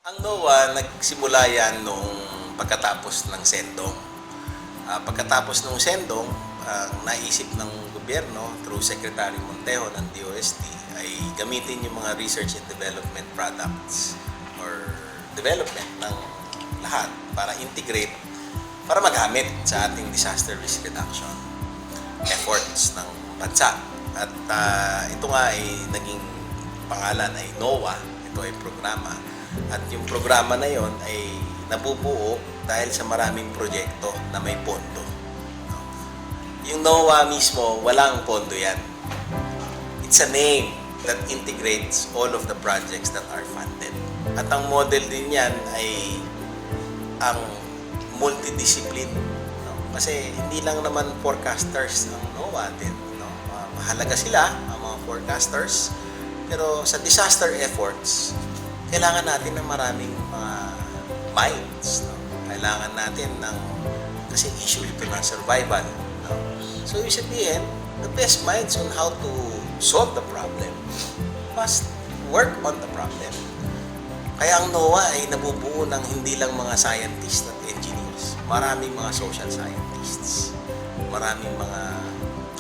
Ang NOAA, nagsimula yan noong pagkatapos ng Sendong. Pagkatapos ng Sendong, ang naisip ng gobyerno through Secretary Montejo ng DOST ay gamitin yung mga research and development products or development ng lahat para integrate, para magamit sa ating disaster risk reduction efforts ng bansa. At ito nga ay naging pangalan ay NOAA. Ito ay programa. At yung programa na yon ay nabubuo dahil sa maraming proyekto na may pondo. Yung NOAA mismo, walang pondo yan. It's a name that integrates all of the projects that are funded. At ang model din yan ay ang multidiscipline. Kasi hindi lang naman forecasters ng NOAA din. Mahalaga sila, ang mga forecasters. Pero sa disaster efforts, kailangan natin ng maraming mga minds. Kailangan natin ng, kasi issue ito ng survival. So, ibig sabihin, the best minds on how to solve the problem must work on the problem. Kaya ang NOAA ay nabubuo ng hindi lang mga scientists at engineers. Maraming mga social scientists. Maraming mga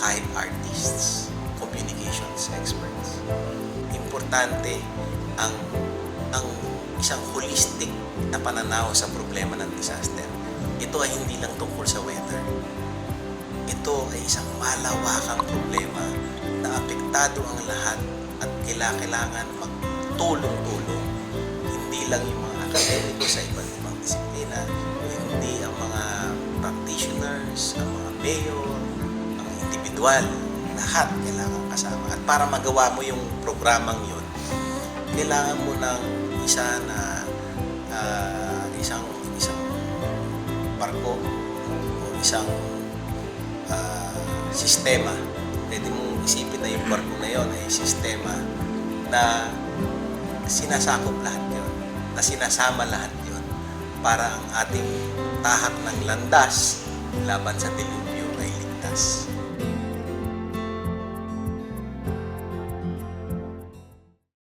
kahit artists, communications experts. Importante ang isang holistic na pananaw sa problema ng disaster. Ito ay hindi lang tungkol sa weather. Ito ay isang malawakang problema na apektado ang lahat at kailangan magtulong-tulong. Hindi lang yung mga akademiko sa iba't ibang disiplina, hindi ang mga practitioners, ang mga mayor, ang individual, lahat kailangan kasama. At para magawa mo yung programang yun, kailangan mo ng isang barko o isang sistema. Pwede mong isipin na yung barko na yun ay sistema na sinasakop lahat yun, na sinasama lahat yun para ang ating tahak ng landas laban sa dilubyo ay ligtas.